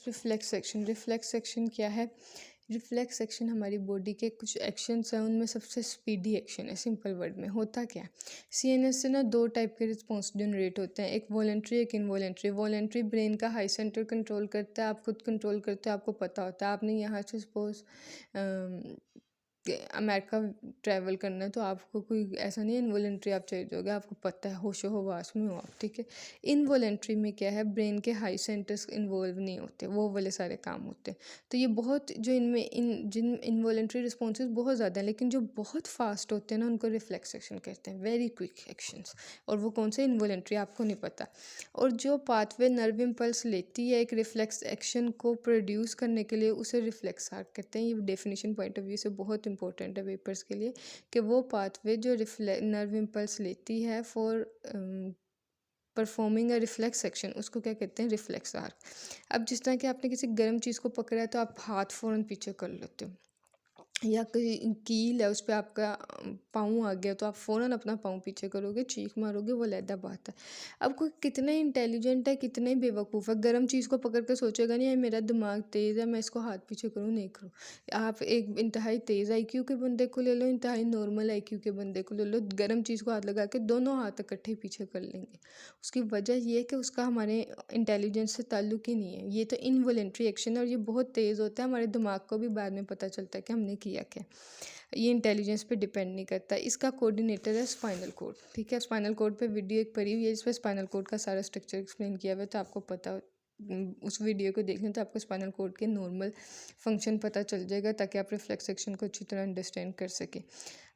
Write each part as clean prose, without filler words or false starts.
Reflex section. Reflex section क्या है? Reflex section हमारी बॉडी के कुछ एक्शंस हैं, उनमें सबसे स्पीडी एक्शन है। सिंपल वर्ड में होता क्या है, सीएनएस से ना दो टाइप के रिस्पॉन्स जनरेट होते हैं, एक वॉलेंट्री एक इनवॉलेंट्री। वॉलेंट्री ब्रेन का हाई सेंटर कंट्रोल करता है, आप खुद कंट्रोल करते हो, आपको पता होता है। आपने यहाँ से सपोज अमेरिका ट्रैवल करना है, तो आपको कोई ऐसा नहीं है इनवॉलेंट्री आप चले जाओगे, आपको पता है, होशो हवास में हो आप, ठीक है। इनवॉलेंट्री में क्या है, ब्रेन के हाई सेंटर्स इन्वॉल्व नहीं होते, वो वाले सारे काम होते हैं। तो ये बहुत जो जिन इनवॉलेंट्री रिस्पॉन्सेज बहुत ज़्यादा हैं, लेकिन जो बहुत फास्ट होते हैं ना, उनको रिफ्लेक्स एक्शन कहते हैं, वेरी क्विक एक्शंस। और वो कौन से इनवॉलेंट्री आपको नहीं पता। और जो पाथवे नर्व इम्पल्स लेती है एक रिफ्लेक्स एक्शन को प्रोड्यूस करने के लिए, उसे रिफ्लेक्स आर्क कहते हैं। ये डेफिनेशन पॉइंट ऑफ व्यू से बहुत इंपॉर्टेंट है पेपर्स के लिए, कि वो पाथवे जो नर्व इम्पल्स लेती है for performing a reflex section, उसको क्या कहते हैं, रिफ्लेक्स आर्क। अब जिस तरह कि आपने किसी गर्म चीज़ को पकड़ा है, तो आप हाथ फ़ौरन पीछे कर लेते हो, या कोई कील है उस पर आपका पाँव आ गया, तो आप फ़ौरन अपना पाँव पीछे करोगे, चीख मारोगे, वो अलग बात है। अब कोई कितना इंटेलिजेंट है, कितना ही बेवकूफ़ है, गर्म चीज़ को पकड़ के सोचेगा नहीं, ये मेरा दिमाग तेज़ है, मैं इसको हाथ पीछे करूँ, नहीं करूँ। आप एक इंतहाई तेज़ आईक्यू के बंदे को ले लो, इंतहाई नॉर्मल आईक्यू के बंदे को ले लो, गर्म चीज़ को हाथ लगा के दोनों हाथ इकट्ठे पीछे कर लेंगे। उसकी वजह ये है कि उसका हमारे इंटेलिजेंस से ताल्लुक ही नहीं है। ये तो इनवॉलेंट्री एक्शन है, और ये बहुत तेज़ होता है, हमारे दिमाग को भी बाद में पता चलता है कि हमने किया क्या। ये इंटेलिजेंस पे डिपेंड नहीं करता। इसका कोऑर्डिनेटर है स्पाइनल कॉर्ड, ठीक है। स्पाइनल कॉर्ड पे वीडियो एक पड़ी हुई है, जिसमें स्पाइनल कॉर्ड का सारा स्ट्रक्चर एक्सप्लेन किया हुआ है, तो आपको पता उस वीडियो को देख लें तो आपको स्पाइनल कॉर्ड के नॉर्मल फंक्शन पता चल जाएगा, ताकि आप रिफ्लेक्स सेक्शन को अच्छी तरह अंडरस्टैंड कर सकें।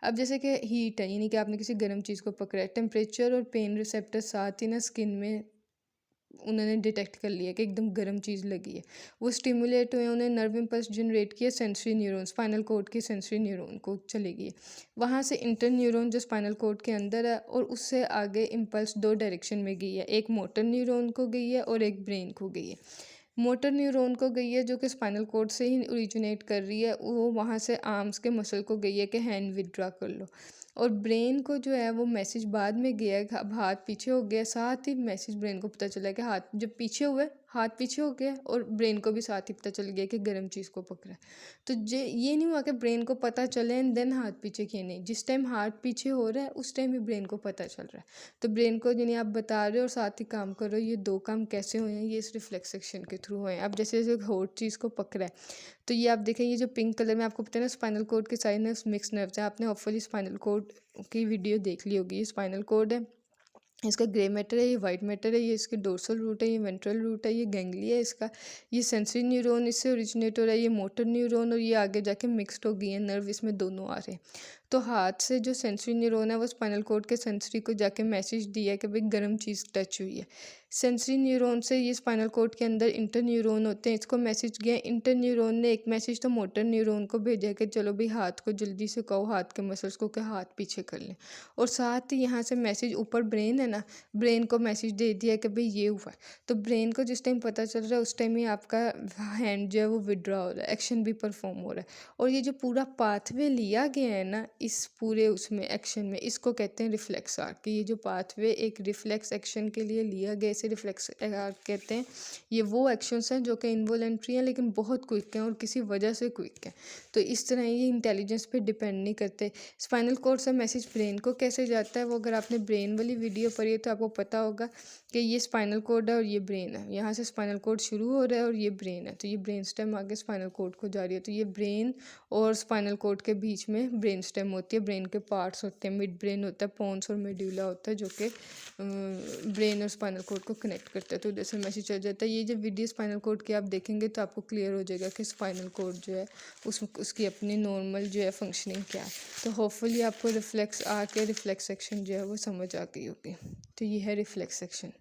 अब जैसे कि हीट है, यानी कि आपने किसी गर्म चीज़ को पकड़ा है, टेम्परेचर और पेन रिसेप्टर साथ ही ना स्किन में उन्होंने डिटेक्ट कर लिया कि एकदम गर्म चीज़ लगी है, वो स्टिमुलेट हुए, उन्हें नर्व इम्पल्स जनरेट किया, सेंसरी न्यूरॉन स्पाइनल कॉर्ड के सेंसरी न्यूरॉन को चली गई, वहाँ से इंटर न्यूरॉन जो स्पाइनल कॉर्ड के अंदर है, और उससे आगे इम्पल्स दो डायरेक्शन में गई है, एक मोटर न्यूरॉन को गई है और एक ब्रेन को गई है। मोटर न्यूरॉन को गई है, जो कि स्पाइनल कॉर्ड से ही ओरिजिनेट कर रही है, वो वहाँ से आर्म्स के मसल को गई है कि हैंड विदड्रॉ कर लो। और ब्रेन को जो है वो मैसेज बाद में गया है, अब हाथ पीछे हो गया, साथ ही मैसेज ब्रेन को पता चला कि हाथ जब पीछे हुए, हाथ पीछे हो गया, और ब्रेन को भी साथ ही पता चल गया कि गर्म चीज़ को पकड़ा है। तो ये नहीं हुआ कि ब्रेन को पता चले एंड देन हाथ पीछे किए, नहीं, जिस टाइम हाथ पीछे हो रहा है उस टाइम ही ब्रेन को पता चल रहा है। तो ब्रेन को यानी आप बता रहे हो और साथ ही काम कर रहे हो, ये दो काम कैसे हुए हैं, ये इस रिफ्लेक्स सेक्शन के थ्रू हुए हैं। अब जैसे जैसे हॉट चीज़ को पकड़ा है, तो ये आप देखें, ये जो पिंक कलर में आपको पता है ना, स्पाइनल कॉर्ड के साइड में मिक्स नर्व्स हैं, आपने होपफुली स्पाइनल कॉर्ड की वीडियो देख ली होगी। ये स्पाइनल कॉर्ड है, इसका ग्रे मैटर है, ये वाइट मैटर है, ये इसके डोर्सल रूट है, ये वेंट्रल रूट है, ये गैंग्लिया है इसका, ये सेंसरी न्यूरॉन इससे ओरिजिनेट हो रहा है, ये मोटर न्यूरॉन, और ये आगे जाके मिक्सड हो गई है नर्व, इसमें दोनों आ रहे हैं। तो हाथ से जो सेंसरी न्यूरॉन है वो स्पाइनल कॉर्ड के सेंसरी को जाके मैसेज दिया है कि भाई गर्म चीज़ टच हुई है। सेंसरी न्यूरॉन से ये स्पाइनल कॉर्ड के अंदर इंटर न्यूरॉन होते हैं, इसको मैसेज गया, इंटर न्यूरॉन ने एक मैसेज तो मोटर न्यूरॉन को भेजा कि चलो भाई हाथ को जल्दी से कहो, हाथ के मसल्स को कि हाथ पीछे कर लें। और साथ ही यहाँ से मैसेज, ऊपर ब्रेन है ना, ब्रेन को मैसेज दे दिया कि भाई ये हुआ है। तो ब्रेन को जिस टाइम पता चल रहा है उस टाइम ही आपका हैंड जो है वो विड्रॉ हो रहा है, एक्शन भी परफॉर्म हो रहा है। और ये जो पूरा पाथवे लिया गया है ना इस पूरे उसमें एक्शन में, इसको कहते हैं रिफ्लेक्स आर्क। ये जो पाथवे एक रिफ्लेक्स एक्शन के लिए लिया गया, इसे रिफ्लेक्स आर्क कहते हैं। ये वो एक्शंस हैं जो कि इनवॉलेंट्री हैं लेकिन बहुत क्विक हैं और किसी वजह से क्विक हैं। तो इस तरह ये इंटेलिजेंस पे डिपेंड नहीं करते। स्पाइनल कॉर्ड से मैसेज ब्रेन को कैसे जाता है, वो अगर आपने ब्रेन वाली वीडियो पढ़ी है तो आपको पता होगा कि ये स्पाइनल कॉर्ड है और ये ब्रेन है, यहाँ से स्पाइनल कॉर्ड शुरू हो रहा है और ये ब्रेन है, तो ये ब्रेन स्टेम आगे स्पाइनल कॉर्ड को जा रही है। तो ये ब्रेन और स्पाइनल कॉर्ड के बीच में ब्रेन स्टेम होती है, ब्रेन के पार्ट्स होते हैं, मिड ब्रेन होता है, पोन्स और मेड्यूला होता है, जो कि ब्रेन और स्पाइनल कॉर्ड को कनेक्ट करता है। तो जैसे मैसेज चल जाता है। ये जब वीडियो स्पाइनल कॉर्ड की आप देखेंगे तो आपको क्लियर हो जाएगा कि स्पाइनल कॉर्ड जो है उसकी अपनी नॉर्मल जो है फंक्शनिंग क्या है। तो होपफुली आपको रिफ्लेक्स आके रिफ्लेक्स सेक्शन जो है वो समझ आ गई होगी। तो ये है रिफ्लेक्स सेक्शन।